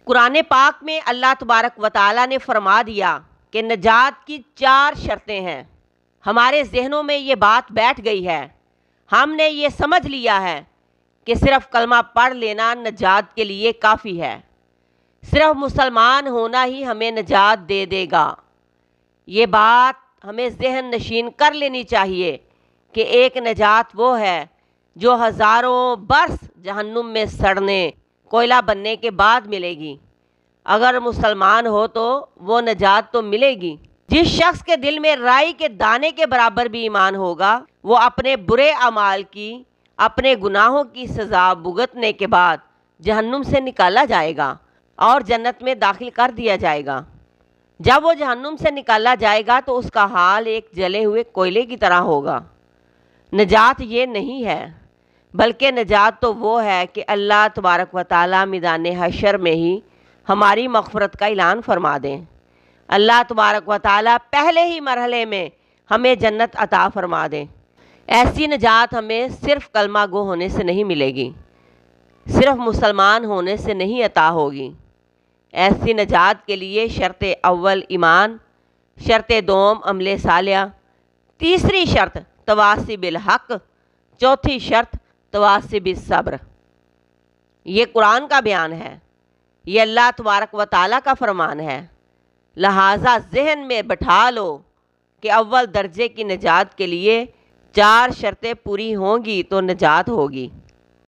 قرآن پاک میں اللہ تبارک و تعالیٰ نے فرما دیا کہ نجات کی 4 شرطیں ہیں۔ ہمارے ذہنوں میں یہ بات بیٹھ گئی ہے، ہم نے یہ سمجھ لیا ہے کہ صرف کلمہ پڑھ لینا نجات کے لیے کافی ہے، صرف مسلمان ہونا ہی ہمیں نجات دے دے گا۔ یہ بات ہمیں ذہن نشین کر لینی چاہیے کہ ایک نجات وہ ہے جو ہزاروں برس جہنم میں سڑنے، کوئلہ بننے کے بعد ملے گی۔ اگر مسلمان ہو تو وہ نجات تو ملے گی۔ جس شخص کے دل میں رائی کے دانے کے برابر بھی ایمان ہوگا، وہ اپنے برے اعمال کی، اپنے گناہوں کی سزا بھگتنے کے بعد جہنم سے نکالا جائے گا اور جنت میں داخل کر دیا جائے گا۔ جب وہ جہنم سے نکالا جائے گا تو اس کا حال ایک جلے ہوئے کوئلے کی طرح ہوگا۔ نجات یہ نہیں ہے، بلکہ نجات تو وہ ہے کہ اللہ تبارک و تعالیٰ میدان حشر میں ہی ہماری مغفرت کا اعلان فرما دیں۔ اللہ تبارک و تعالیٰ پہلے ہی مرحلے میں ہمیں جنت عطا فرما دیں۔ ایسی نجات ہمیں صرف کلمہ گو ہونے سے نہیں ملے گی، صرف مسلمان ہونے سے نہیں عطا ہوگی۔ ایسی نجات کے لیے شرط اول ایمان، شرط دوم عمل صالح، تیسری شرط تواصی بالحق، چوتھی شرط تواصی بالصبر۔ یہ قرآن کا بیان ہے، یہ اللہ تبارک و تعالیٰ کا فرمان ہے، لہٰذا ذہن میں بٹھا لو کہ اول درجے کی نجات کے لیے 4 شرطیں پوری ہوں گی تو نجات ہوگی۔